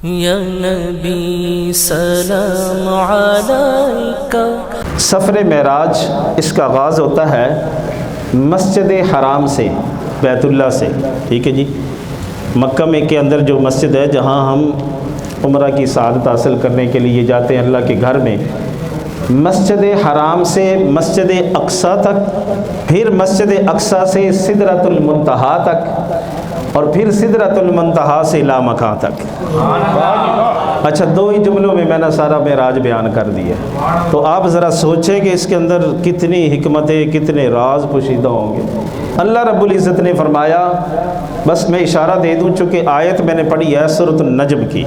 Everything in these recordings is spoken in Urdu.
یا نبی سلام علیکہ۔ سفر معراج اس کا آغاز ہوتا ہے مسجد حرام سے، بیت اللہ سے، ٹھیک ہے جی۔ مکہ میں کے اندر جو مسجد ہے جہاں ہم عمرہ کی سعادت حاصل کرنے کے لیے جاتے ہیں اللہ کے گھر میں، مسجد حرام سے مسجد اقصیٰ تک، پھر مسجد اقصیٰ سے سدرۃ المنتہا تک، اور پھر سدرۃ المنتہا سے لامکاں تک۔ اچھا، دو ہی جملوں میں نے سارا معراج بیان کر دیا۔ تو آپ ذرا سوچیں کہ اس کے اندر کتنی حکمتیں، کتنے راز پوشیدہ ہوں گے۔ اللہ رب العزت نے فرمایا، بس میں اشارہ دے دوں چونکہ آیت میں نے پڑھی ہے سورۃ النجم کی،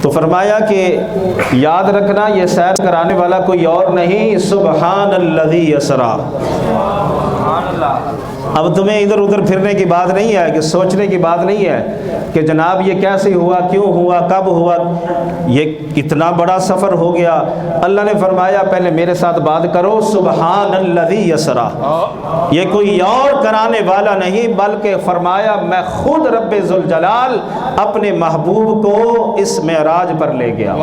تو فرمایا کہ یاد رکھنا یہ سیر کرانے والا کوئی اور نہیں، سبحان الذی اسریٰ۔ اب تمہیں ادھر ادھر پھرنے کی بات نہیں ہے، کہ سوچنے کی بات نہیں ہے کہ جناب یہ کیسے ہوا، کیوں ہوا، کب ہوا، یہ کتنا بڑا سفر ہو گیا۔ اللہ نے فرمایا پہلے میرے ساتھ بات کرو، سبحان الذی اسریٰ، یہ کوئی اور کرانے والا نہیں بلکہ فرمایا میں خود رب ذوالجلال اپنے محبوب کو اس معراج پر لے گیا۔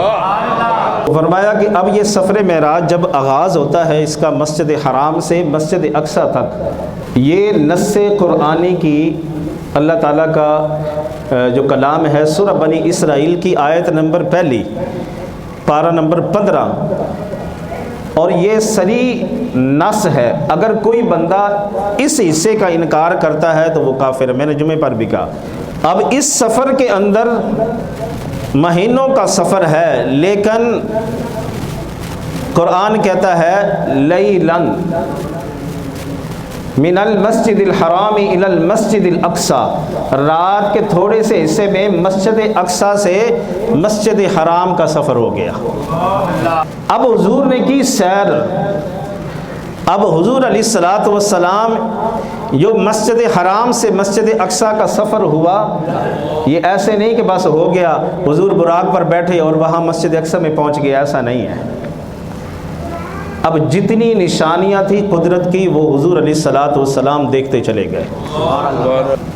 فرمایا کہ اب یہ سفر معراج جب آغاز ہوتا ہے اس کا مسجد حرام سے مسجد اقصیٰ تک، یہ نص قرآنی کی اللہ تعالیٰ کا جو کلام ہے سورہ بنی اسرائیل کی آیت نمبر 1، پارہ نمبر 15، اور یہ صریح نص ہے۔ اگر کوئی بندہ اس حصے کا انکار کرتا ہے تو وہ کافر ہے۔ میں نے جمعے پر بھی کہا اب اس سفر کے اندر مہینوں کا سفر ہے، لیکن قرآن کہتا ہے لیلاً من المسجد الحرام الی المسجد الاقصیٰ، رات کے تھوڑے سے حصے میں مسجد اقصیٰ سے مسجد حرام کا سفر ہو گیا۔ اب حضور نے کی سیر، اب حضور علیہ الصلوۃ والسلام جو مسجد حرام سے مسجد اقصیٰ کا سفر ہوا، یہ ایسے نہیں کہ بس ہو گیا حضور براق پر بیٹھے اور وہاں مسجد اقصیٰ میں پہنچ گیا، ایسا نہیں ہے۔ اب جتنی نشانیاں تھی قدرت کی وہ حضور علیہ الصلوۃ والسلام دیکھتے چلے گئے۔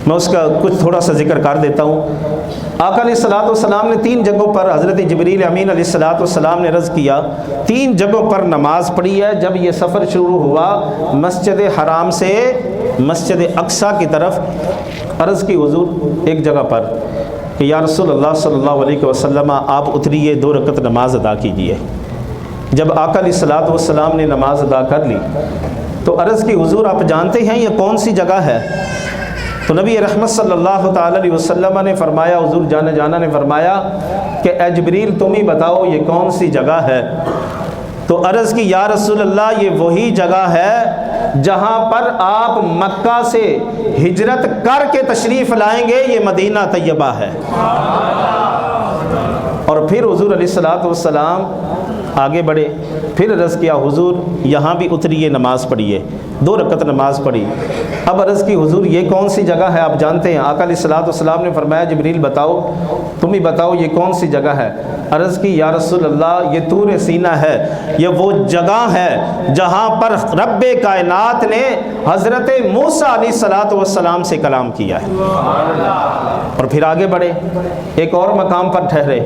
میں اس کا کچھ تھوڑا سا ذکر کر دیتا ہوں۔ آقا علیہ الصلوۃ والسلام نے 3 جگہوں پر حضرت جبریل امین علیہ الصلوۃ والسلام نے عرض کیا، 3 جگہوں پر نماز پڑھی ہے جب یہ سفر شروع ہوا مسجد حرام سے مسجد اقصیٰ کی طرف۔ عرض کی حضور ایک جگہ پر کہ یا رسول اللہ صلی اللہ علیہ وسلم آپ اتریے 2 رکعت نماز ادا کیجیے۔ جب آقا علیہ الصلوۃ والسلام نے نماز ادا کر لی تو عرض کی حضور آپ جانتے ہیں یہ کون سی جگہ ہے؟ تو نبی رحمت صلی اللہ تعالی علیہ وسلم نے فرمایا، حضور جانا نے فرمایا کہ اے جبریل تم ہی بتاؤ یہ کون سی جگہ ہے؟ تو عرض کی یا رسول اللہ یہ وہی جگہ ہے جہاں پر آپ مکہ سے ہجرت کر کے تشریف لائیں گے، یہ مدینہ طیبہ ہے۔ اور پھر حضور علیہ الصلوۃ والسلام آگے بڑھے، پھر عرض کیا حضور یہاں بھی اتریے نماز پڑھیے، 2 رکعت نماز پڑھی۔ اب عرض کی حضور یہ کون سی جگہ ہے آپ جانتے ہیں؟ آقا علیہ الصلوۃ والسلام نے فرمایا جبریل بتاؤ، تم ہی بتاؤ یہ کون سی جگہ ہے؟ عرض کی یا رسول اللہ یہ طور سینہ ہے، یہ وہ جگہ ہے جہاں پر رب کائنات نے حضرت موسیٰ علیہ الصلوۃ والسلام سے کلام کیا ہے۔ اور پھر آگے بڑھے، ایک اور مقام پر ٹھہرے،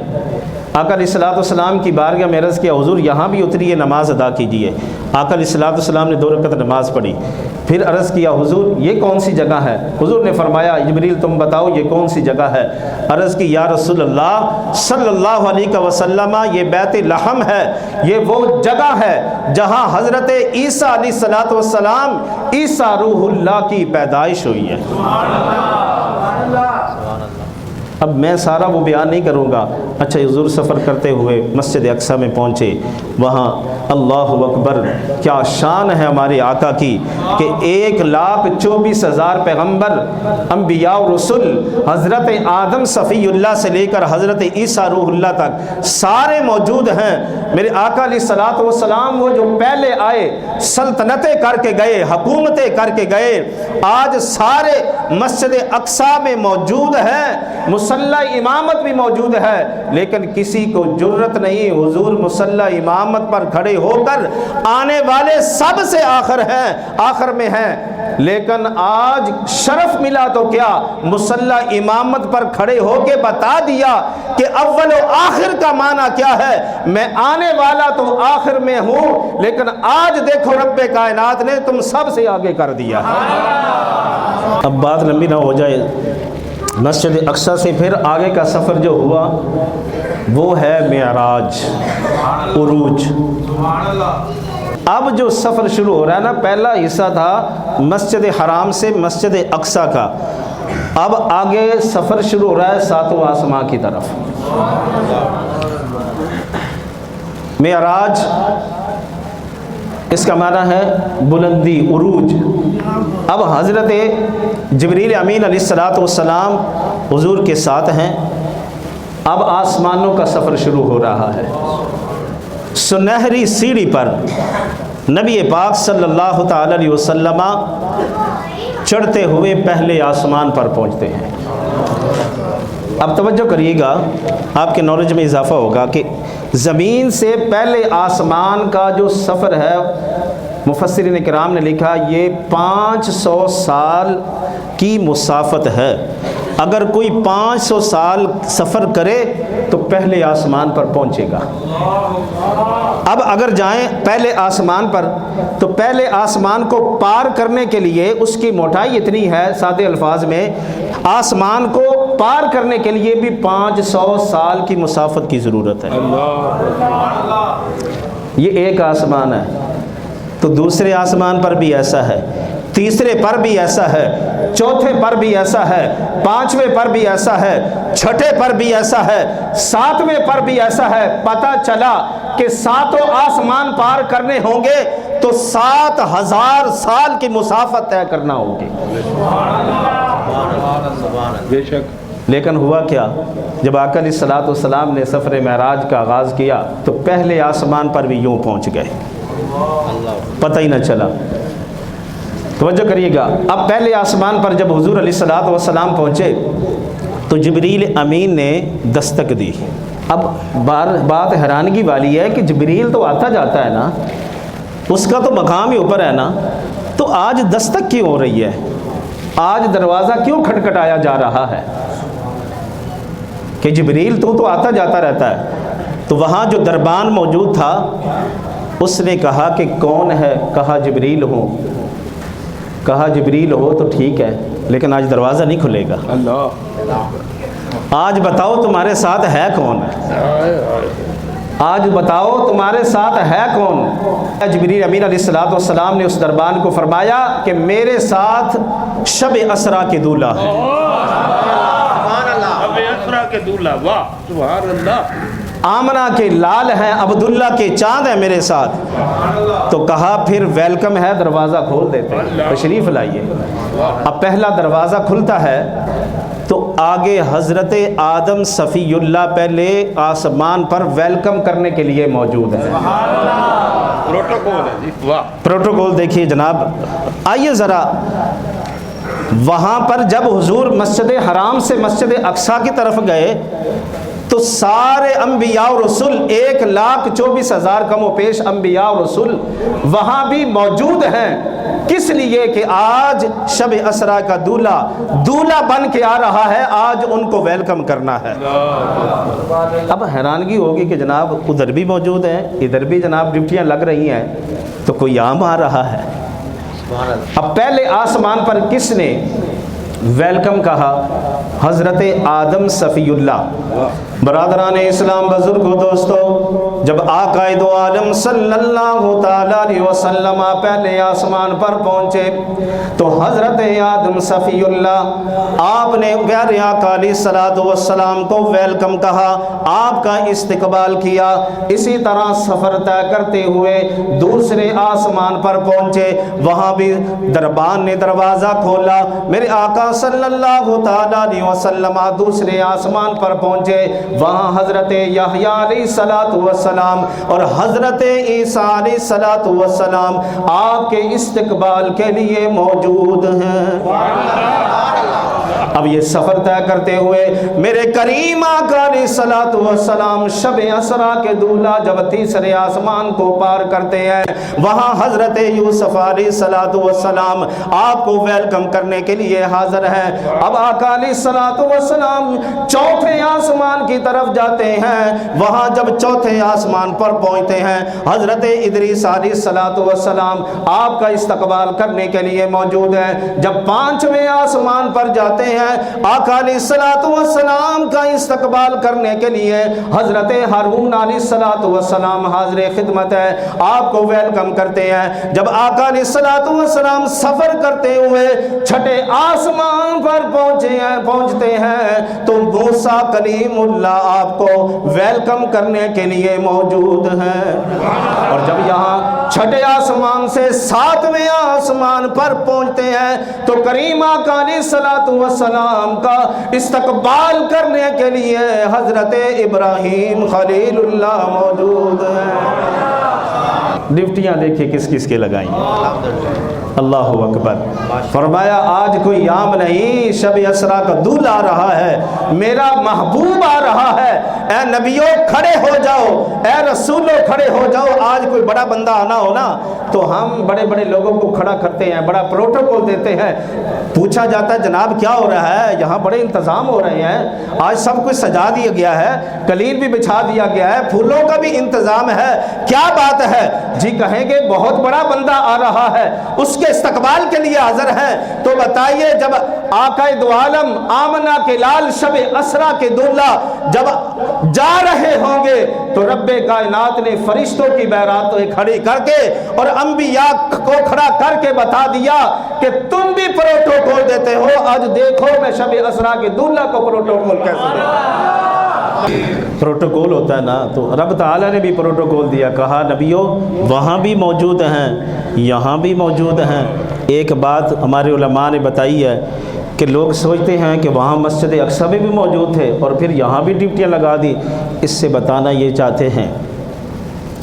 آقا علیہ الصلوۃ والسلام کی بارگاہ میں عرض کیا حضور یہاں بھی اتریے نماز ادا کیجیے۔ آقا علیہ الصلوۃ والسلام نے 2 رکعت نماز پڑھی، پھر عرض کیا حضور یہ کون سی جگہ ہے؟ حضور نے فرمایا جبریل تم بتاؤ یہ کون سی جگہ ہے؟ عرض کی یا رسول اللہ صلی اللہ علیہ وسلم یہ بیت لحم ہے، یہ وہ جگہ ہے جہاں حضرت عیسیٰ علیہ الصلوۃ والسلام عیسیٰ روح اللہ کی پیدائش ہوئی ہے۔ اب میں سارا وہ بیان نہیں کروں گا۔ اچھا حضور سفر کرتے ہوئے مسجد اقصیٰ میں پہنچے، وہاں اللہ اکبر کیا شان ہے ہمارے آقا کی کہ 1,24,000 پیغمبر، انبیاء و رسل، حضرت آدم صفی اللہ سے لے کر حضرت عیسیٰ روح اللہ تک سارے موجود ہیں۔ میرے آقا علیہ الصلوۃ والسلام وہ جو پہلے آئے سلطنتیں کر کے گئے، حکومتیں کر کے گئے، آج سارے مسجد اقصیٰ میں موجود ہیں۔ مصلی امامت بھی موجود ہے، لیکن کسی کو جرت نہیں، حضور مصلی امامت پر کھڑے ہو کر آنے والے سب سے آخر میں ہیں، لیکن آج شرف ملا تو کیا، مصلی امامت پر کھڑے ہو کے بتا دیا کہ اول و آخر کا معنی کیا ہے، میں آنے والا تو آخر میں ہوں، لیکن آج دیکھو رب کائنات نے تم سب سے آگے کر دیا۔ اب بات لمبی نہ ہو جائے، مسجد اقصی سے پھر آگے کا سفر جو ہوا وہ ہے معراج، عروج۔ اب جو سفر شروع ہو رہا ہے نا، پہلا حصہ تھا مسجد حرام سے مسجد اقصی کا، اب آگے سفر شروع ہو رہا ہے ساتواں آسمان کی طرف۔ معراج اس کا معنی ہے بلندی، عروج۔ اب حضرت جبریل امین علیہ السلام حضور کے ساتھ ہیں، اب آسمانوں کا سفر شروع ہو رہا ہے۔ سنہری سیڑھی پر نبی پاک صلی اللہ تعالی علیہ وسلم چڑھتے ہوئے پہلے آسمان پر پہنچتے ہیں۔ اب توجہ کریے گا، آپ کے نالج میں اضافہ ہوگا کہ زمین سے پہلے آسمان کا جو سفر ہے، مفسرین کرام نے لکھا یہ 500 سال کی مسافت ہے۔ اگر کوئی 500 سال سفر کرے تو پہلے آسمان پر پہنچے گا۔ اب اگر جائیں پہلے آسمان پر تو پہلے آسمان کو پار کرنے کے لیے اس کی موٹائی اتنی ہے، سادے الفاظ میں آسمان کو پار کرنے کے لیے بھی 500 سال کی مسافت کی ضرورت ہے۔ یہ ایک آسمان ہے، تو دوسرے آسمان پر بھی ایسا ہے، تیسرے پر بھی ایسا ہے، چوتھے پر بھی ایسا ہے، پانچویں پر بھی ایسا ہے، چھٹے پر بھی ایسا ہے، ساتویں پر بھی ایسا ہے۔ پتہ چلا کہ ساتوں آسمان پار کرنے ہوں گے تو 7000 سال کی مسافت طے کرنا ہوگی۔ بے شک۔ لیکن ہوا کیا، جب آقا علیہ الصلوۃ والسلام نے سفر معراج کا آغاز کیا تو پہلے آسمان پر بھی یوں پہنچ گئے، پتہ ہی نہ چلا۔ توجہ کریے گا، اب پہلے آسمان پر جب حضور علیہ الصلوۃ والسلام پہنچے تو جبریل امین نے دستک دی۔ اب بات حیرانگی والی ہے کہ جبریل تو آتا جاتا ہے نا، اس کا تو مقام ہی اوپر ہے نا، تو آج دستک کیوں ہو رہی ہے؟ آج دروازہ کیوں کھٹکھٹایا جا رہا ہے؟ کہ جبریل تو آتا جاتا رہتا ہے۔ تو وہاں جو دربان موجود تھا اس نے کہا کہ کون ہے؟ کہا جبریل ہوں۔ کہا جبریل ہو تو ٹھیک ہے، لیکن آج دروازہ نہیں کھلے گا۔ آج بتاؤ تمہارے ساتھ ہے کون؟ آج بتاؤ تمہارے ساتھ ہے کون؟ جبریل امین علیہ السلام نے اس دربان کو فرمایا کہ میرے ساتھ شب اسرا کے دولہ ہے۔ شب اسرا کے دولہ، واہ سبحان اللہ۔ آمنہ کے لال ہیں، عبداللہ کے چاند ہیں میرے ساتھ۔ تو کہا پھر ویلکم ہے، دروازہ کھول دیتے ہیں، تشریف لائیے۔ اب پہلا دروازہ کھلتا ہے تو آگے حضرت آدم صفی اللہ پہلے آسمان پر ویلکم کرنے کے لیے موجود ہے۔ پروٹوکول ہے جی، واہ پروٹوکول دیکھیے جناب۔ آئیے ذرا وہاں پر جب حضور مسجد حرام سے مسجد اقصی کی طرف گئے تو سارے انبیاء و رسول 1,24,000 کم و پیش انبیاء و رسول وہاں بھی موجود ہیں۔ کس لیے کہ آج شب اسرا کا دولہ بن کے آ رہا ہے، آج ان کو ویلکم کرنا ہے۔ اب حیرانگی ہوگی کہ جناب ادھر بھی موجود ہیں، ادھر بھی جناب ڈیوٹیاں لگ رہی ہیں، تو کوئی عام آ رہا ہے۔ اب پہلے آسمان پر کس نے ویلکم کہا؟ حضرت آدم صفی اللہ۔ برادران اسلام، بزرگ و دوستو، جب آقا دو عالم صلی اللہ تعالی علیہ وسلم پہلے آسمان پر پہنچے تو حضرت آدم صفی اللہ آپ نے پیارے آقا علیہ الصلوۃ والسلام کو ویلکم کہا، آپ کا استقبال کیا۔ اسی طرح سفر طے کرتے ہوئے دوسرے آسمان پر پہنچے، وہاں بھی دربان نے دروازہ کھولا، میرے آقا صلی اللہ تعالی علیہ وسلم دوسرے آسمان پر پہنچے، وہاں حضرت یحییٰ علیہ السلام اور حضرت عیسیٰ علیہ السلام آپ کے استقبال کے لیے موجود ہیں۔ اب یہ سفر طے کرتے ہوئے میرے کریم آقا علیہ الصلوۃ والسلام شب اسرا کے دولہ جب تیسرے آسمان کو پار کرتے ہیں، وہاں حضرت یوسف علیہ الصلوۃ والسلام آپ کو ویلکم کرنے کے لیے حاضر ہیں۔ اب آقا علیہ الصلوۃ والسلام چوتھے آسمان کی طرف جاتے ہیں، وہاں جب چوتھے آسمان پر پہنچتے ہیں حضرت ادریس علیہ الصلوۃ والسلام آپ کا استقبال کرنے کے لیے موجود ہے۔ جب پانچویں آسمان پر جاتے ہیں آقا علیہ الصلوۃ والسلام کا استقبال کرنے کے لیے حضرت ہارون علیہ الصلوۃ والسلام حاضر خدمت ہے، آپ کو ویلکم کرتے ہیں۔ جب آقا علیہ الصلوۃ والسلام سفر کرتے ہوئے چھٹے آسمان پر پہنچتے ہیں تو موسیٰ کلیم اللہ آپ کو ویلکم کرنے کے لیے موجود ہیں۔ اور جب یہاں چھٹے آسمان سے ساتویں آسمان پر پہنچتے ہیں تو کریم آقا علیہ الصلوۃ والسلام کا استقبال کرنے کے لیے حضرت ابراہیم خلیل اللہ موجود ہیں۔ ڈپٹیاں دیکھیں کس کس کے لگائیں، اللہ اکبر۔ فرمایا آج کوئی عام نہیں، شب اسرا کا دولہ آ رہا ہے، میرا محبوب آ رہا ہے۔ اے نبیوں کھڑے ہو جاؤ، اے رسولوں کھڑے ہو جاؤ۔ آج کوئی بڑا بندہ آنا ہو نا تو ہم بڑے بڑے لوگوں کو کھڑا کرتے ہیں، بڑا پروٹوکول دیتے ہیں، پوچھا جاتا ہے جناب کیا ہو رہا ہے، یہاں بڑے انتظام ہو رہے ہیں، آج سب کچھ سجا دیا گیا ہے، قلیل بھی بچھا دیا گیا ہے، پھولوں کا بھی انتظام ہے، کیا بات ہے؟ جی کہیں گے بہت بڑا بندہ آ رہا ہے، اس کے استقبال کے لیے حاضر ہیں۔ تو بتائیے جب آقا دو عالم آمنہ کے لال شب اسرا کے دولہ جب جا رہے ہوں گے تو رب کائنات نے فرشتوں کی بارات کھڑی کر کے اور انبیاء کو کھڑا کر کے بتا دیا کہ تم بھی پروٹوکول دیتے ہو، آج دیکھو میں شب اسرا کے دولہ کو پروٹوکول کیسے دیتا۔ پروٹوکول ہوتا ہے نا، تو رب تعالیٰ نے بھی پروٹوکول دیا، کہا نبیوں وہاں بھی موجود ہیں، یہاں بھی موجود ہیں۔ ایک بات ہمارے علماء نے بتائی ہے کہ لوگ سوچتے ہیں کہ وہاں مسجد اقصی میں بھی موجود تھے اور پھر یہاں بھی ڈپٹیاں لگا دی، اس سے بتانا یہ چاہتے ہیں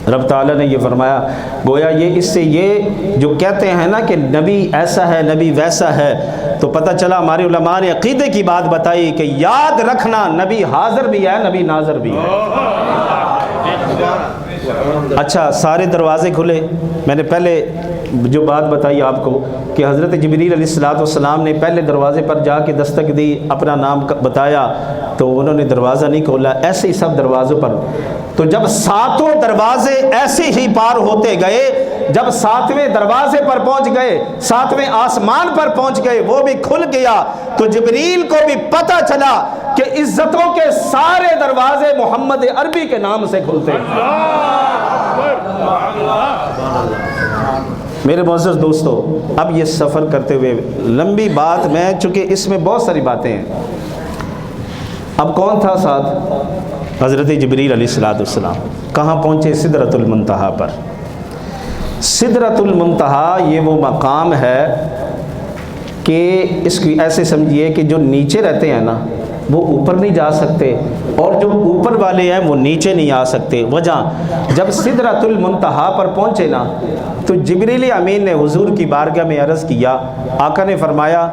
رب تعالیٰ نے یہ فرمایا، گویا یہ اس سے یہ جو کہتے ہیں نا کہ نبی ایسا ہے نبی ویسا ہے، تو پتہ چلا ہمارے علماء نے عقیدے کی بات بتائی کہ یاد رکھنا نبی حاضر بھی ہے نبی ناظر بھی ہے۔ اچھا سارے دروازے کھلے، میں نے پہلے جو بات بتائی آپ کو کہ حضرت جبریل علیہ الصلوۃ والسلام نے پہلے دروازے پر جا کے دستک دی، اپنا نام بتایا تو انہوں نے دروازہ نہیں کھولا، ایسے ہی سب دروازوں پر۔ تو جب ساتوں دروازے ایسے ہی پار ہوتے گئے، جب ساتویں دروازے پر پہنچ گئے، ساتویں آسمان پر پہنچ گئے، وہ بھی کھل گیا تو جبریل کو بھی پتہ چلا کہ عزتوں کے سارے دروازے محمد عربی کے نام سے کھلتے ہیں۔ میرے معزز دوستو، اب یہ سفر کرتے ہوئے لمبی بات میں چونکہ اس میں بہت ساری باتیں ہیں۔ اب کون تھا ساتھ؟ حضرت جبریل علیہ الصلوۃ والسلام۔ کہاں پہنچے؟ سدرۃ المنتہا پر۔ سدرۃ المنتہا یہ وہ مقام ہے کہ اس کی ایسے سمجھیے کہ جو نیچے رہتے ہیں نا وہ اوپر نہیں جا سکتے اور جو اوپر والے ہیں وہ نیچے نہیں آ سکتے۔ وجہ جب سدرۃ المنتہا پر پہنچے نا تو جبریل امین نے حضور کی بارگاہ میں عرض کیا، آقا نے فرمایا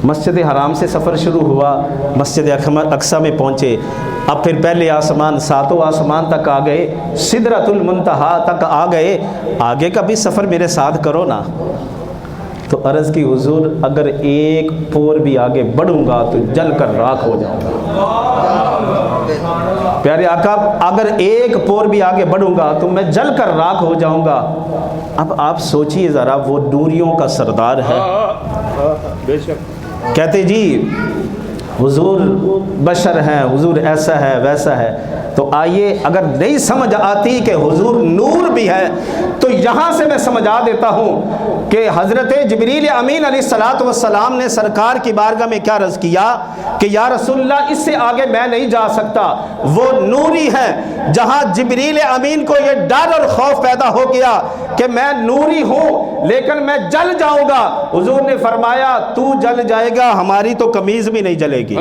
مسجد حرام سے سفر شروع ہوا، مسجد اقصی میں پہنچے، اب پھر پہلے آسمان ساتوں آسمان تک آ گئے، سدرۃ المنتہا تک آ گئے، آگے کا بھی سفر میرے ساتھ کرو نا۔ تو عرض کی حضور اگر ایک پور بھی آگے بڑھوں گا تو جل کر راکھ ہو جاؤں گا۔ پیارے آقا اگر ایک پور بھی آگے بڑھوں گا تو میں جل کر راکھ ہو جاؤں گا۔ اب آپ سوچئے ذرا، وہ نوریوں کا سردار ہے، بے شک کہتے جی حضور بشر ہیں، حضور ایسا ہے ویسا ہے، تو آئیے اگر نہیں سمجھ آتی کہ حضور نور بھی ہے تو یہاں سے میں سمجھا دیتا ہوں کہ حضرت جبریل امین علیہ الصلوۃ والسلام نے سرکار کی بارگاہ میں کیا عرض کیا کہ یا رسول اللہ اس سے آگے میں نہیں جا سکتا، وہ نوری ہے۔ جہاں جبریل امین کو یہ ڈر اور خوف پیدا ہو گیا کہ میں نوری ہوں لیکن میں جل جاؤں گا، حضور نے فرمایا تو جل جائے گا، ہماری تو قمیض بھی نہیں جلے گی۔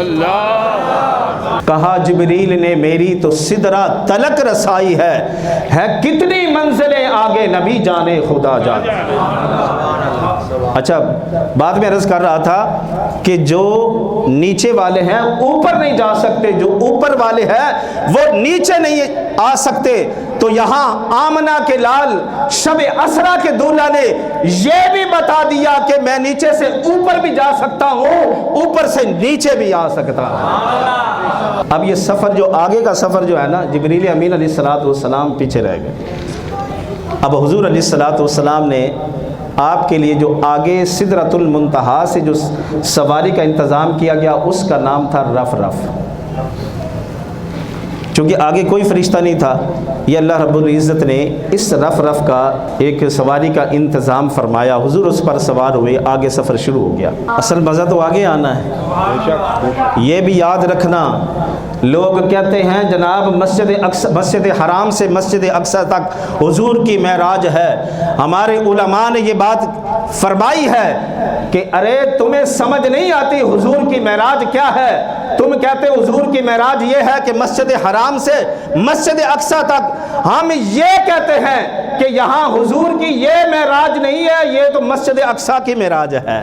کہا جبریل نے میری تو سدرہ تلک رسائی ہے کتنی منزلیں آگے نبی جانے خدا جانے۔ اچھا بعد میں عرض کر رہا تھا کہ جو نیچے والے ہیں اوپر نہیں جا سکتے، جو اوپر والے ہیں وہ نیچے نہیں آ سکتے، تو یہاں آمنہ کے لال شب اسرا کے دولہا نے یہ بھی بتا دیا کہ میں نیچے سے اوپر بھی جا سکتا ہوں، اوپر سے نیچے بھی آ سکتا ہوں۔ اب یہ سفر جو آگے کا سفر جو ہے نا، جبریل امین علیہ السلام پیچھے رہ گئے۔ اب حضور علیہ السلام نے آپ کے لیے جو آگے سدرۃ المنتہا سے جو سواری کا انتظام کیا گیا اس کا نام تھا رف رف، چونکہ آگے کوئی فرشتہ نہیں تھا، یہ اللہ رب العزت نے اس رف رف کا ایک سواری کا انتظام فرمایا، حضور اس پر سوار ہوئے، آگے سفر شروع ہو گیا۔ اصل مزہ تو آگے آنا ہے، یہ بھی یاد رکھنا۔ لوگ کہتے ہیں جناب مسجد حرام سے مسجد اقصی تک حضور کی معراج ہے، ہمارے علماء نے یہ بات فرمائی ہے کہ ارے تمہیں سمجھ نہیں آتی حضور کی معراج کیا ہے، تم کہتے حضور کی معراج یہ ہے کہ مسجد حرام سے مسجد اقصی تک، ہم یہ کہتے ہیں کہ یہاں حضور کی یہ معراج نہیں ہے، یہ تو مسجد اقصی کی معراج ہے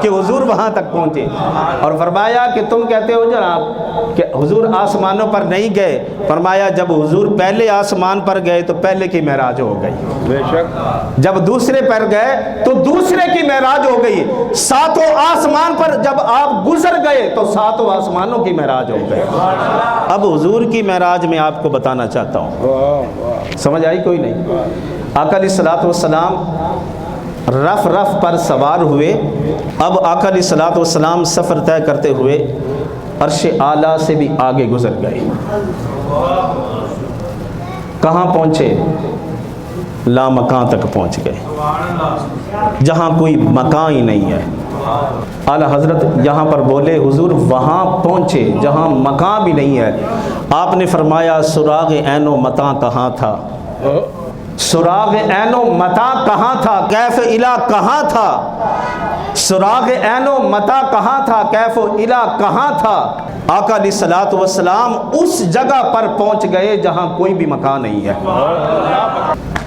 کہ حضور وہاں تک پہنچے۔ اور فرمایا کہ تم کہتے ہو جناب کہ حضور آسمانوں پر نہیں گئے، فرمایا جب حضور پہلے آسمان پر گئے تو پہلے کی معراج ہو گئی، بے شک جب دوسرے پر گئے تو دوسرے کی معراج ہو گئی، ساتوں آسمان پر جب آپ گزر گئے تو ساتوں آسمانوں کی معراج ہو گئی۔ اب حضور کی معراج میں آپ کو بتانا چاہتا ہوں، سمجھ آئی کوئی نہیں؟ آقا علیہ الصلوۃ والسلام رف رف پر سوار ہوئے۔ اب آقا علیہ الصلوۃ والسلام سفر طے کرتے ہوئے عرش اعلیٰ سے بھی آگے گزر گئے۔ کہاں پہنچے؟ لامکان تک پہنچ گئے، جہاں کوئی مکان ہی نہیں ہے۔ اعلیٰ حضرت یہاں پر بولے حضور وہاں پہنچے جہاں مکان بھی نہیں ہے۔ آپ نے فرمایا سراغ عین و متاع کہاں تھا؟ سراغ عین و متاع کہاں تھا؟ کیف الہ کہاں تھا؟ سراغ عین و متاع کہاں تھا؟ کیف و الہ کہاں تھا؟ آقا علیہ الصلوۃ والسلام اس جگہ پر پہنچ گئے جہاں کوئی بھی مکان نہیں ہے۔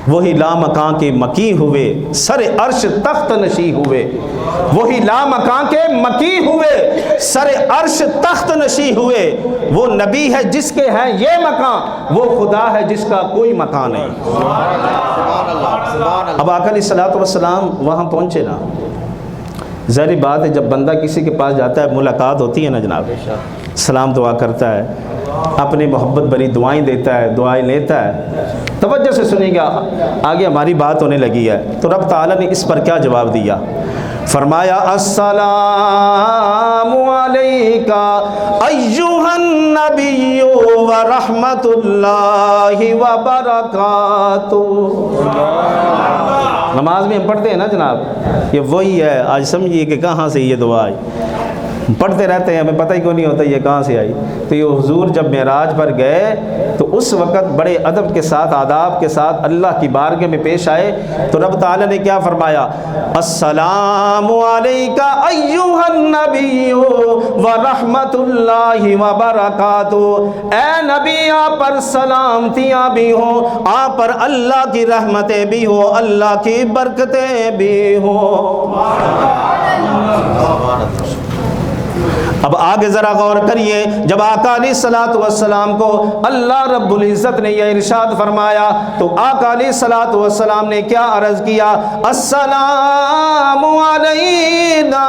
وہی لامکان کے مکی ہوئے، سر عرش تخت نشی ہوئے، وہی لامکان کے مکی ہوئے، سر عرش تخت نشی ہوئے۔ وہ نبی ہے جس کے ہیں یہ مکان، وہ خدا ہے جس کا کوئی مکان نہیں۔ اب آقا علیہ الصلوۃ والسلام وہاں پہنچے نا، ظاہری بات ہے جب بندہ کسی کے پاس جاتا ہے ملاقات ہوتی ہے نا جناب، سلام دعا کرتا ہے، اپنی محبت بھری دعائیں دیتا ہے، دعائیں لیتا ہے۔ توجہ سے سنیں گا، آگے ہماری بات ہونے لگی ہے۔ تو رب تعالیٰ نے اس پر کیا جواب دیا؟ فرمایا السلام علیکا ایھا النبی ورحمۃ اللہ وبرکاتہ۔ نماز میں ہم پڑھتے ہیں نا جناب، یہ وہی ہے، آج سمجھیے کہ کہاں سے یہ دعا آئی، پڑھتے رہتے ہیں ہمیں پتہ ہی کیوں نہیں ہوتا یہ کہاں سے آئی۔ تو یہ حضور جب معراج پر گئے تو اس وقت بڑے ادب کے ساتھ، آداب کے ساتھ اللہ کی بارگاہ میں پیش آئے تو رب تعالیٰ نے کیا فرمایا؟ السلام علیکا ایھا النبی ورحمۃ اللہ وبرکاتہ۔ اے نبی آپ پر سلامتیاں بھی ہوں، آپ پر اللہ کی رحمتیں بھی ہوں، اللہ کی برکتیں بھی ہوں۔ اب آگے ذرا غور کریے، جب آقا علیہ الصلوۃ والسلام کو اللہ رب العزت نے یہ ارشاد فرمایا تو آقا علیہ الصلوۃ والسلام نے کیا عرض کیا؟ السلام علینا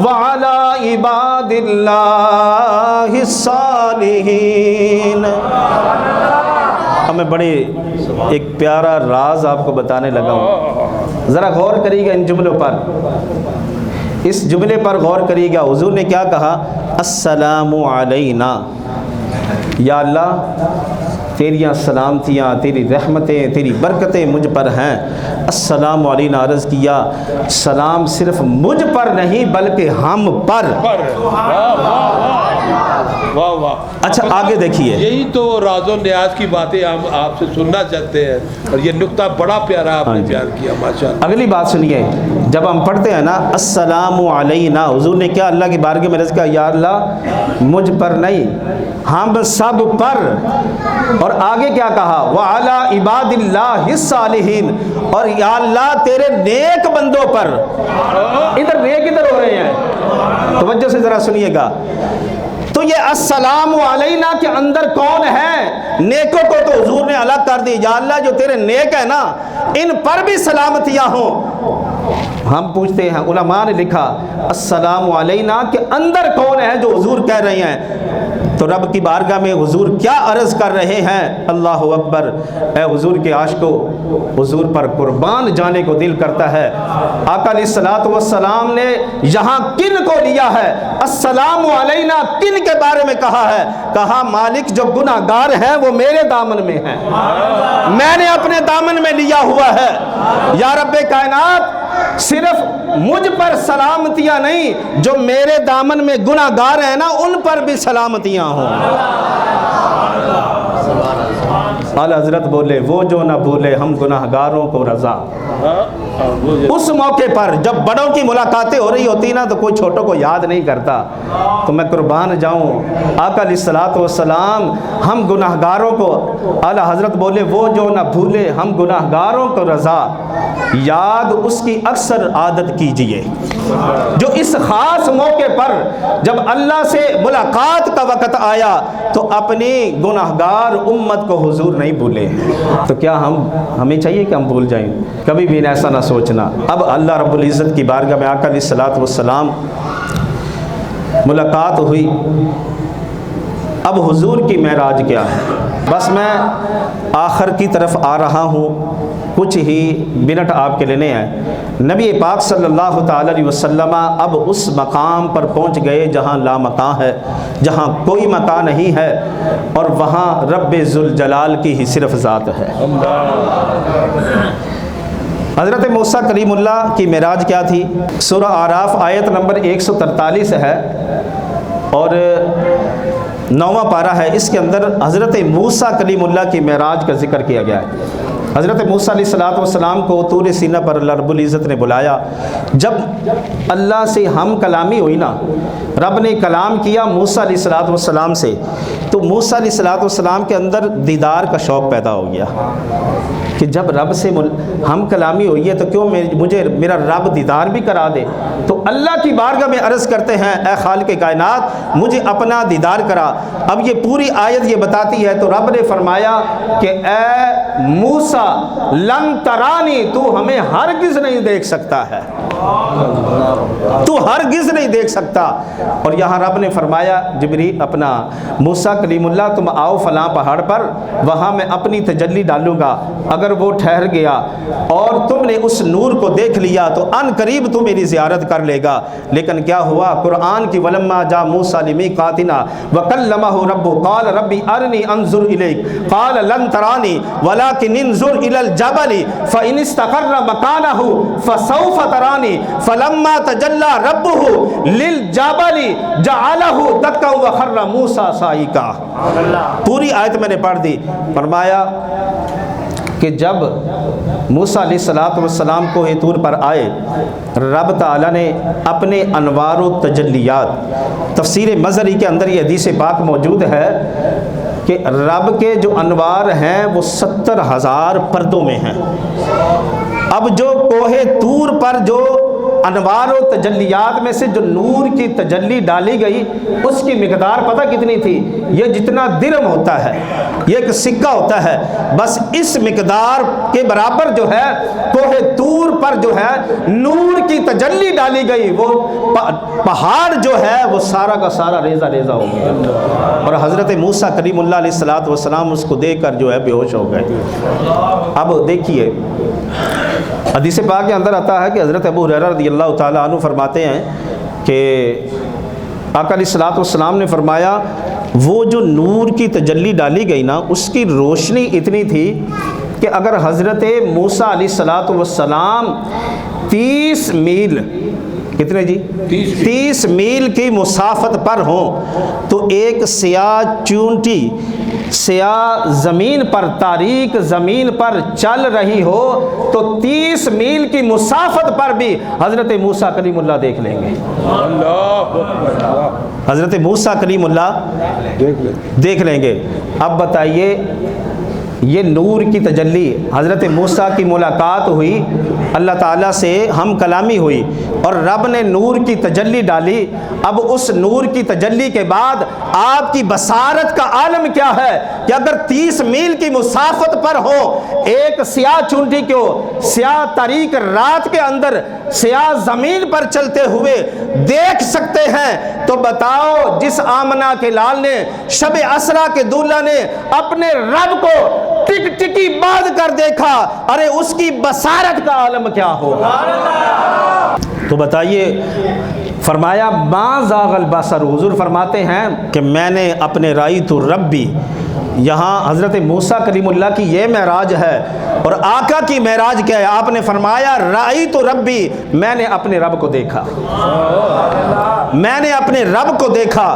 وعلی عباد اللہ الصالحین۔ اب میں بڑے ایک پیارا راز آپ کو بتانے لگا ہوں، ذرا غور کریے گا ان جملوں پر، اس جملے پر غور کریے گا۔ حضور نے کیا کہا؟ السلام علینا، یا اللہ تیریاں سلامتیاں، تیری رحمتیں، تیری برکتیں مجھ پر ہیں۔ السلام علینا عرض کیا، سلام صرف مجھ پر نہیں بلکہ ہم پر۔ واہ واہ. اچھا آگے دیکھیے. یہی تو راز و نیاز کی باتیں ہم آپ سے سننا چاہتے ہیں, اور یہ نقطہ بڑا پیارا آپ نے بیان کیا ماشاءاللہ. اگلی بات سنیے. جب ہم پڑھتے ہیں نا السلام علینا, حضور نے کیا اللہ کی بارگاہ میں عرض کیا, یا اللہ مجھ پر نہیں ہم سب پر, اور آگے کیا کہا وعلی عباد اللہ الصالحین, اور یا اللہ تیرے نیک بندوں پر. ادھر نیک ادھر ہو رہے ہیں, توجہ سے ذرا سنیے گا. تو یہ السلام علینا کے اندر کون ہے؟ نیکوں کو تو حضور نے الگ کر دی. یا اللہ جو تیرے نیک ہے نا ان پر بھی سلامتیاں ہوں. ہم پوچھتے ہیں, علماء نے لکھا السلام علینا کے اندر کون ہے جو حضور کہہ رہے ہیں؟ تو رب کی بارگاہ میں حضور کیا عرض کر رہے ہیں؟ اللہ اکبر. اے حضور کے عاشقو, حضور پر قربان جانے کو دل کرتا ہے. آقا علیہ الصلوۃ والسلام نے یہاں کن کو لیا ہے؟ السلام علینا کن کے بارے میں کہا ہے؟ کہا مالک جو گناہ گار ہیں وہ میرے دامن میں ہیں, میں نے اپنے دامن میں لیا ہوا ہے. یا رب کائنات صرف مجھ پر سلامتیاں نہیں, جو میرے دامن میں گناہ گار ہیں نا ان پر بھی سلامتیاں ہوں. اعلیٰ حضرت بولے وہ جو نہ بھولے ہم گناہ گاروں کو رضا. اس موقع پر جب بڑوں کی ملاقاتیں ہو رہی ہوتی نا تو کوئی چھوٹوں کو یاد نہیں کرتا. تو میں قربان جاؤں, آقا علیہ الصلوۃ والسلام ہم گناہ گاروں کو, اعلیٰ حضرت بولے وہ جو نہ بھولے ہم گناہ گاروں کو رضا. یاد اس کی اکثر عادت کیجئے جو اس خاص موقع پر جب اللہ سے ملاقات کا وقت آیا تو اپنی گناہ گار امت کو حضور نہیں بھولے. تو کیا ہمیں چاہیے کہ ہم بھول جائیں؟ کبھی بھی ایسا نہ سوچنا. اب اللہ رب العزت کی بارگاہ میں آقا علیہ الصلوۃ والسلام ملاقات ہوئی. اب حضور کی معراج کیا ہے؟ بس میں آخر کی طرف آ رہا ہوں, کچھ ہی منٹ آپ کے لینے ہیں. نبی پاک صلی اللہ تعالی علیہ وسلم اب اس مقام پر پہنچ گئے جہاں لا مکان ہے, جہاں کوئی مکان نہیں ہے, اور وہاں رب ذوالجلال کی ہی صرف ذات ہے. حضرت موسیٰ کلیم اللہ کی معراج کیا تھی؟ سورہ اعراف آیت نمبر 143 ہے اور 9واں پارہ ہے. اس کے اندر حضرت موسیٰ کلیم اللہ کی معراج کا ذکر کیا گیا ہے. حضرت موسیٰ علیہ الصلوۃ والسلام کو طور سینہ پر اللہ رب العزت نے بلایا. جب اللہ سے ہم کلامی ہوئی نا, رب نے کلام کیا موسیٰ علیہ الصلوۃ والسلام سے, تو موسیٰ علیہ الصلوۃ والسلام کے اندر دیدار کا شوق پیدا ہو گیا کہ جب رب سے ہم کلامی ہوئی ہے تو کیوں مجھے میرا رب دیدار بھی کرا دے. تو اللہ کی بارگاہ میں عرض کرتے ہیں اے خالق کائنات مجھے اپنا دیدار کرا. اب یہ پوری آیت یہ بتاتی ہے, تو رب نے فرمایا کہ اے موسیٰ لن ترانی, تو ہمیں ہرگز نہیں دیکھ سکتا ہے, تو ہرگز نہیں دیکھ سکتا. اور یہاں رب نے فرمایا جبریل اپنا موسیٰ کلیم اللہ تم آؤ فلاں پہاڑ پر, وہاں میں اپنی تجلی ڈالوں گا. اگر وہ ٹھہر گیا اور تم نے اس نور کو دیکھ لیا تو ان قریب تو میری زیارت کر لے گا. لیکن کیا ہوا؟ قرآن کی ولما جا موسیٰ لمیقاتنا وکلمہ ربہ قال ربی ارنی انظر الیک قال لن ترانی ولکن انظر الی الجبل فإن استقر مکانہ فسوف ترانی فلما تجلی ربہ للجبل جعلہ دکا وخر موسیٰ صعقا. پوری آیت میں نے پڑھ دی. فرمایا کہ جب موسیٰ علیہ الصلوۃ والسلام کوہ طور پر آئے, رب تعالیٰ نے اپنے انوار و تجلیات, تفسیر مظہری کے اندر یہ حدیث پاک موجود ہے کہ رب کے جو انوار ہیں وہ 70,000 پردوں میں ہیں. اب جو کوہ طور پر جو انوار و تجلیات میں سے جو نور کی تجلی ڈالی گئی اس کی مقدار پتہ کتنی تھی؟ یہ جتنا درم ہوتا ہے, یہ ایک سکہ ہوتا ہے, بس اس مقدار کے برابر جو ہے کوہ طور پر جو ہے نور کی تجلی ڈالی گئی. وہ پہاڑ جو ہے وہ سارا کا سارا ریزہ ریزہ ہو گیا, اور حضرت موسیٰ کلیم اللہ علیہ الصلوۃ والسلام اس کو دیکھ کر جو ہے بے ہوش ہو گئے. اب دیکھیے حدیث پاک کے اندر آتا ہے کہ حضرت ابو ہریرہ رضی اللہ تعالیٰ عنہ فرماتے ہیں کہ آقا علیہ الصلوۃ والسلام نے فرمایا وہ جو نور کی تجلی ڈالی گئی نا اس کی روشنی اتنی تھی کہ اگر حضرت موسیٰ علیہ الصلوۃ والسلام 30 میل کتنے جی؟ 30 میل کی مسافت پر ہوں تو ایک سیاہ چونٹی سیاہ زمین پر، تاریک زمین پر چل رہی ہو تو 30 میل کی مسافت پر بھی حضرت موسیٰ کلیم اللہ دیکھ لیں گے۔ حضرت موسیٰ کلیم اللہ دیکھ لیں گے۔ اب بتائیے، یہ نور کی تجلی، حضرت موسیٰ کی ملاقات ہوئی، اللہ تعالیٰ سے ہم کلامی ہوئی اور رب نے نور کی تجلی ڈالی۔ اب اس نور کی تجلی کے بعد آپ کی بصارت کا عالم کیا ہے کہ اگر 30 میل کی مسافت پر ہو، ایک سیاہ چونٹی کو سیاہ تاریک رات کے اندر سیاہ زمین پر چلتے ہوئے دیکھ سکتے ہیں، تو بتاؤ جس آمنہ کے لال نے، شب اسرا کے دولہ نے اپنے رب کو ٹک ٹکی بعد کر دیکھا، ارے اس کی بصارت کا عالم کیا ہوگا؟ تو بتائیے، فرمایا ما زاغ البصر، حضور فرماتے ہیں کہ میں نے اپنے رأیت ربی، یہاں حضرت موسیٰ کلیم اللہ کی یہ معراج ہے، اور آقا کی معراج کیا ہے؟ آپ نے فرمایا رأیت ربی، میں نے اپنے رب کو دیکھا، میں نے اپنے رب کو دیکھا۔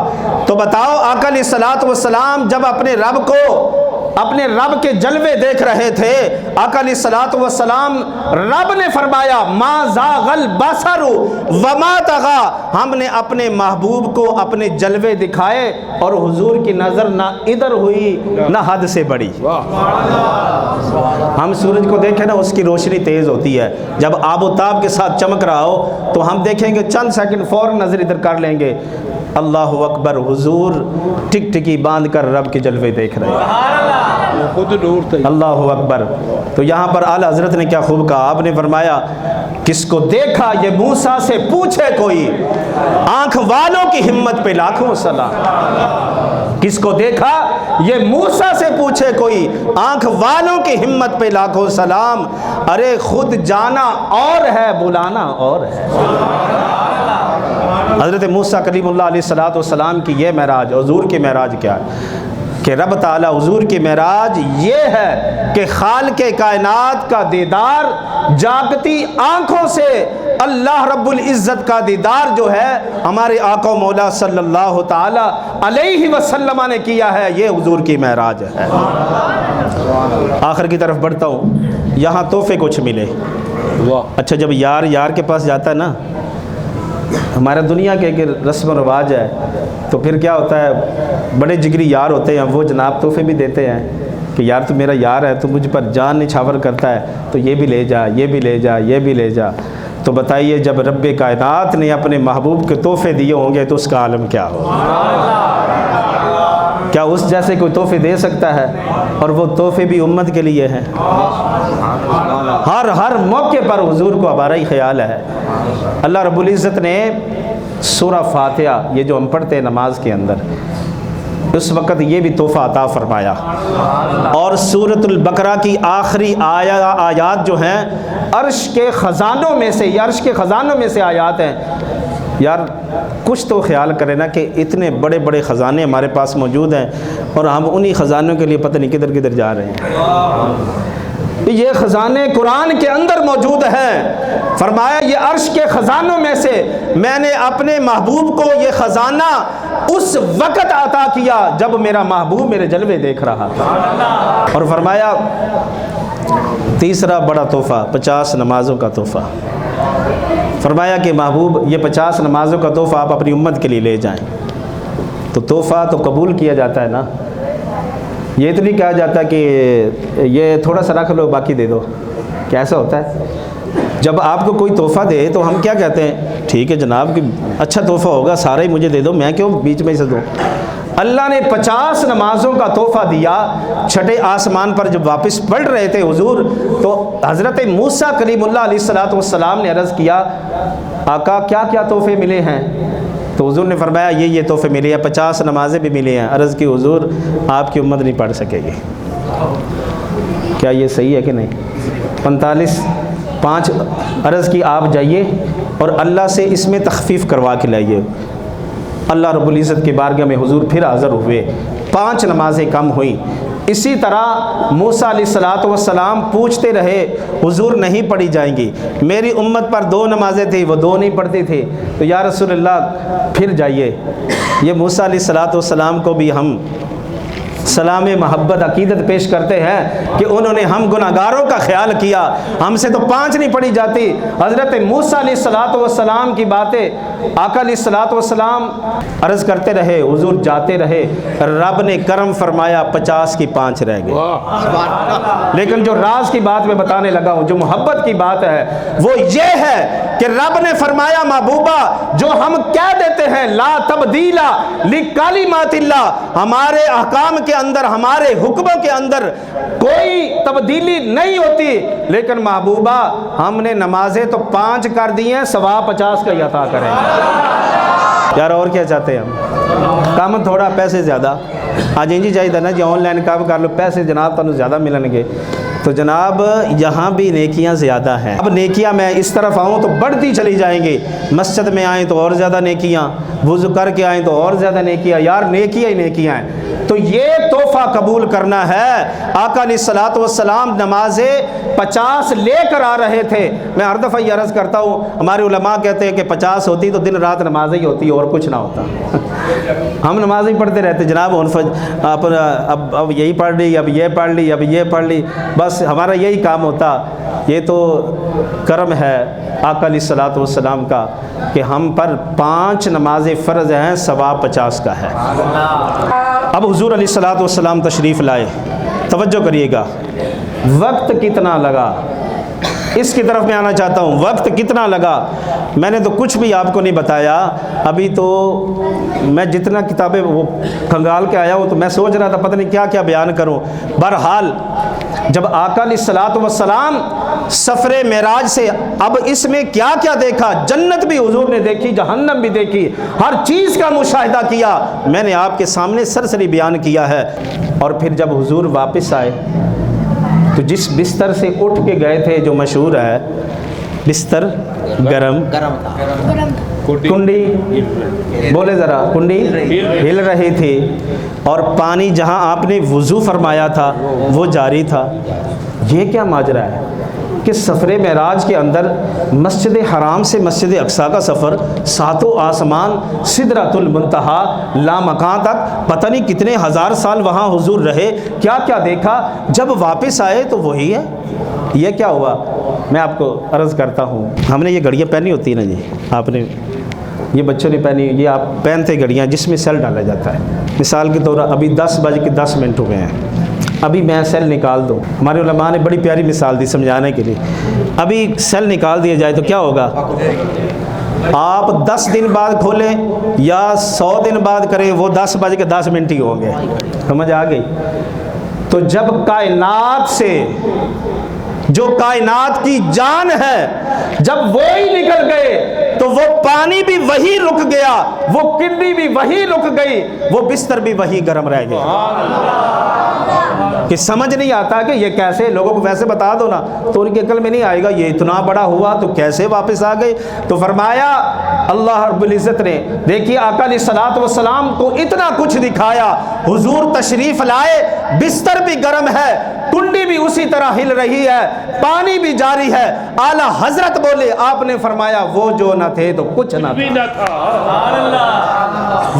تو بتاؤ آقا علیہ الصلوۃ والسلام جب اپنے رب کو، اپنے رب کے جلوے دیکھ رہے تھے، آقا علیہ الصلوۃ والسلام، رب نے فرمایا ما زاغ البصر وما طغى، ہم نے اپنے محبوب کو اپنے جلوے دکھائے اور حضور کی نظر نہ ادھر ہوئی نہ حد سے بڑی۔ ہم سورج کو دیکھیں نا، اس کی روشنی تیز ہوتی ہے، جب آب و تاب کے ساتھ چمک رہا ہو تو ہم دیکھیں گے چند سیکنڈ فوراً نظر ادھر کر لیں گے۔ اللہ اکبر، حضور ٹک ٹکی باندھ کر رب کے جلوے دیکھ رہے ہیں، خود نور تھا۔ اللہ اکبر۔ تو یہاں پر اعلیٰ حضرت نے کیا خوب کہا، آپ نے فرمایا کس کو دیکھا یہ موسیٰ سے پوچھے کوئی، آنکھ والوں کی ہمت پہ لاکھوں سلام۔ کس کو دیکھا یہ موسیٰ سے پوچھے کوئی، آنکھ والوں کی ہمت پہ لاکھوں سلام۔ ارے خود جانا اور ہے، بلانا اور ہے۔ حضرت موسیٰ کلیم اللہ علیہ الصلوۃ والسلام کی یہ معراج، حضور کی معراج کیا ہے کہ رب تعالیٰ حضور کی معراج یہ ہے کہ خالق کائنات کا دیدار، جاگتی آنکھوں سے اللہ رب العزت کا دیدار جو ہے ہمارے آقا و مولا صلی اللہ تعالیٰ علیہ وسلم نے کیا ہے، یہ حضور کی معراج ہے۔ آخر کی طرف بڑھتا ہوں، یہاں تحفے کچھ ملے۔ اچھا، جب یار یار کے پاس جاتا ہے نا، ہمارا دنیا کے ایک رسم و رواج ہے، تو پھر کیا ہوتا ہے، بڑے جگری یار ہوتے ہیں، وہ جناب تحفے بھی دیتے ہیں کہ یار تو میرا یار ہے، تو مجھ پر جان نچھاور کرتا ہے، تو یہ بھی لے جا، یہ بھی لے جا، یہ بھی لے جا۔ تو بتائیے جب رب کائنات نے اپنے محبوب کے تحفے دیے ہوں گے تو اس کا عالم کیا ہو؟ کیا اس جیسے کوئی تحفے دے سکتا ہے؟ اور وہ تحفے بھی امت کے لیے ہیں۔ ہر موقع پر حضور کو ہمارا ہی خیال ہے۔ اللہ رب العزت نے سورہ فاتحہ، یہ جو ہم پڑھتے ہیں نماز کے اندر، اس وقت یہ بھی تحفہ عطا فرمایا، اور سورۃ البقرہ کی آخری آیات جو ہیں عرش کے خزانوں میں سے، یہ عرش کے خزانوں میں سے آیات ہیں۔ یار کچھ تو خیال کریں نا کہ اتنے بڑے بڑے خزانے ہمارے پاس موجود ہیں اور ہم انہی خزانوں کے لیے پتہ نہیں کدھر کدھر جا رہے ہیں۔ یہ خزانے قرآن کے اندر موجود ہیں۔ فرمایا یہ عرش کے خزانوں میں سے میں نے اپنے محبوب کو یہ خزانہ اس وقت عطا کیا جب میرا محبوب میرے جلوے دیکھ رہا تھا۔ اور فرمایا تیسرا بڑا تحفہ 50 نمازوں کا تحفہ۔ فرمایا کہ محبوب یہ 50 نمازوں کا تحفہ آپ اپنی امت کے لیے لے جائیں۔ تو تحفہ تو قبول کیا جاتا ہے نا، یہ تو نہیں کہا جاتا کہ یہ تھوڑا سا رکھ لو باقی دے دو۔ کیسا ہوتا ہے جب آپ کو کوئی تحفہ دے تو ہم کیا کہتے ہیں، ٹھیک ہے جناب کہ اچھا تحفہ ہوگا، سارا ہی مجھے دے دو، میں کیوں بیچ میں سے دوں۔ اللہ نے 50 نمازوں کا تحفہ دیا۔ چھٹے آسمان پر جب واپس پلٹ رہے تھے حضور، تو حضرت موسیٰ کلیم اللہ علیہ الصلوۃ والسلام نے عرض کیا آقا کیا کیا تحفے ملے ہیں؟ تو حضور نے فرمایا یہ تحفے ملے ہیں، 50 نمازیں بھی ملی ہیں۔ عرض کی حضور آپ کی امت نہیں پڑھ سکے گی۔ کیا یہ صحیح ہے کہ نہیں؟ 45 عرض کی آپ جائیے اور اللہ سے اس میں تخفیف کروا کے لائیے۔ اللہ رب العزت کے بارگاہ میں حضور پھر حاضر ہوئے، 5 نمازیں کم ہوئیں۔ اسی طرح موسیٰ علیہ السلام پوچھتے رہے، حضور نہیں پڑھی جائیں گی، میری امت پر 2 نمازیں تھیں، وہ 2 نہیں پڑھتی تھی، تو یا رسول اللہ پھر جائیے۔ یہ موسیٰ علیہ السلام کو بھی ہم سلام محبت عقیدت پیش کرتے ہیں کہ انہوں نے ہم گناہگاروں کا خیال کیا، ہم سے تو 5 نہیں پڑھی جاتی۔ حضرت موسیٰ علیہ السلام کی باتیں آقا علیہ السلام عرض کرتے رہے، حضور جاتے رہے، رب نے کرم فرمایا 50 کی 5 رہ گئے۔ لیکن جو راز کی بات میں بتانے لگا ہوں، جو محبت کی بات ہے، وہ یہ ہے کہ رب نے فرمایا محبوبہ جو ہم کہہ دیتے ہیں لا تبدیل لکلمات اللہ، ہمارے احکام کے اندر، ہمارے حکموں کے اندر کوئی تبدیلی نہیں ہوتی، لیکن محبوبہ ہم نے نمازیں تو 5 کر دی ہیں، ثواب 50 کا عطا کریں۔ یار اور کیا چاہتے ہیں ہم؟ کام تھوڑا پیسے زیادہ، آج انجی چاہیے نا جی آن لائن کام کر لو، پیسے جناب تمہیں زیادہ ملن گے، تو جناب یہاں بھی نیکیاں زیادہ ہیں۔ اب نیکیاں میں اس طرف آؤں تو بڑھتی چلی جائیں گی، مسجد میں آئیں تو اور زیادہ نیکیاں، وضو کر کے آئیں تو اور زیادہ نیکیاں، یار نیکیاں ہی نیکیاں ہیں۔ تو یہ تحفہ قبول کرنا ہے۔ آقا علیہ السلام نمازیں 50 لے کر آ رہے تھے۔ میں ہر دفعہ یہ عرض کرتا ہوں، ہمارے علماء کہتے ہیں کہ 50 ہوتی تو دن رات نمازیں ہی ہوتی اور کچھ نہ ہوتا۔ ہم نمازیں پڑھتے رہتے جناب، اب یہی پڑھ لی، اب یہ پڑھ لی، اب یہ پڑھ لی، بس ہمارا یہی کام ہوتا۔ یہ تو کرم ہے آقا علیہ السلام کا کہ ہم پر 5 نمازیں فرض ہیں، ثواب 50 کا ہے۔ اب حضور علیہ السلام تشریف لائے، توجہ کریے گا، وقت کتنا لگا، اس کی طرف میں آنا چاہتا ہوں، وقت کتنا لگا۔ میں نے تو کچھ بھی آپ کو نہیں بتایا، ابھی تو میں جتنا کتابیں وہ کھنگال کے آیا ہوں تو میں سوچ رہا تھا پتہ نہیں کیا کیا بیان کروں۔ بہرحال جب آقا علیہ السلام سفر معراج سے اب اس میں کیا کیا دیکھا، جنت بھی حضور نے دیکھی، جہنم بھی دیکھی، ہر چیز کا مشاہدہ کیا، میں نے آپ کے سامنے سرسری بیان کیا ہے۔ اور پھر جب حضور واپس آئے تو جس بستر سے اٹھ کے گئے تھے، جو مشہور ہے بستر گرم کنڈی، بولے ذرا، کنڈی ہل رہی تھی، اور پانی جہاں آپ نے وضو فرمایا تھا وہ جاری تھا۔ یہ کیا ماجرا ہے کہ سفر معراج کے اندر مسجد حرام سے مسجد اقصیٰ کا سفر، 7 آسمان، سدرۃ المنتہا، لامکان تک، پتہ نہیں کتنے ہزار سال وہاں حضور رہے، کیا کیا دیکھا۔ جب واپس آئے تو وہی ہے۔ یہ کیا ہوا، میں آپ کو عرض کرتا ہوں۔ ہم نے یہ گھڑیاں پہنی ہوتی ہیں نا جی، آپ نے یہ بچوں نے پہنی، یہ آپ پہنتے گھڑیاں جس میں سیل ڈالا جاتا ہے۔ مثال کے طور پر ابھی 10:10 ہو گئے ہیں، ابھی میں سیل نکال دوں، ہمارے علماء نے بڑی پیاری مثال دی سمجھانے کے لیے، ابھی سیل نکال دیا جائے تو کیا ہوگا؟ آپ 10 دن بعد کھولیں یا 100 دن بعد کریں، وہ 10:10 ہی ہوں گے۔ سمجھ آ گئی؟ تو جب کائنات سے، جو کائنات کی جان ہے، جب وہی نکل گئے تو وہ پانی بھی وہی رک گیا، وہ کنڈی بھی وہی رک گئی، وہ بستر بھی وہی گرم رہ گیا۔ کہ سمجھ نہیں آتا کہ یہ کیسے، لوگوں کو ویسے بتا دو نا تو ان کی عقل میں نہیں آئے گا یہ اتنا بڑا ہوا تو کیسے واپس آ گئے۔ تو فرمایا اللہ رب العزت نے، دیکھیے آقا علیہ السلام کو اتنا کچھ دکھایا، حضور تشریف لائے، بستر بھی گرم ہے، کنڈی بھی اسی طرح ہل رہی ہے، پانی بھی جاری ہے۔ اعلیٰ حضرت بولے، آپ نے فرمایا وہ جو نہ تھے تو کچھ نہ تھا،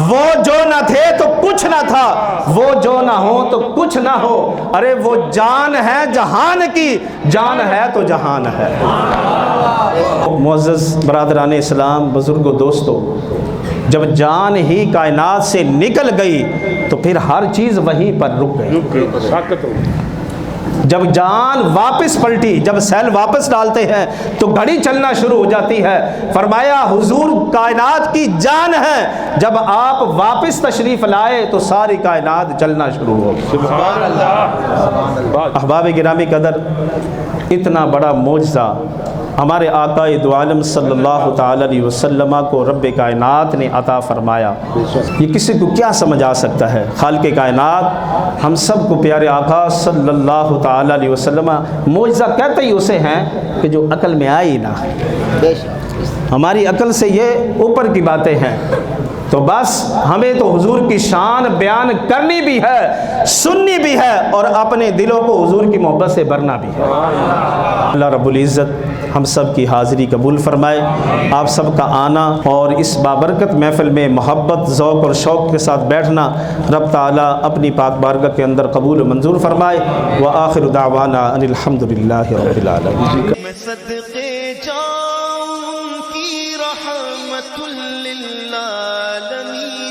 وہ جو نہ تھے تو کچھ نہ تھا، وہ جو نہ ہو تو کچھ نہ ہو۔ ارے وہ جان ہے جہان کی، جان ہے تو جہان ہے۔ معزز برادران اسلام، بزرگوں، دوستو، جب جان ہی کائنات سے نکل گئی تو پھر ہر چیز وہیں پر رک گئی۔ جب جان واپس پلٹی، جب سیل واپس ڈالتے ہیں تو گھڑی چلنا شروع ہو جاتی ہے۔ فرمایا حضور کائنات کی جان ہے، جب آپ واپس تشریف لائے تو ساری کائنات چلنا شروع ہو گئی۔ سبحان اللہ۔ احباب گرامی قدر، اتنا بڑا معجزہ ہمارے آقا دو عالم صلی اللہ تعالی علیہ وسلم کو رب کائنات نے عطا فرمایا، یہ کسی کو کیا سمجھ آ سکتا ہے؟ خالق کائنات ہم سب کو پیارے آقا صلی اللہ تعالی علیہ وسلم، معجزہ کہتے ہی اسے ہیں کہ جو عقل میں آئی نہ، ہماری عقل سے یہ اوپر کی باتیں ہیں۔ تو بس ہمیں تو حضور کی شان بیان کرنی بھی ہے، سننی بھی ہے اور اپنے دلوں کو حضور کی محبت سے بھرنا بھی ہے۔ اللہ رب العزت ہم سب کی حاضری قبول فرمائے، آپ سب کا آنا اور اس بابرکت محفل میں محبت، ذوق اور شوق کے ساتھ بیٹھنا رب تعالیٰ اپنی پاک بارگاہ کے اندر قبول و منظور فرمائے۔ وآخر دعوانا ان الحمدللہ رب العالمین۔ میں صدقے جاؤں کی رحمت للعالمین۔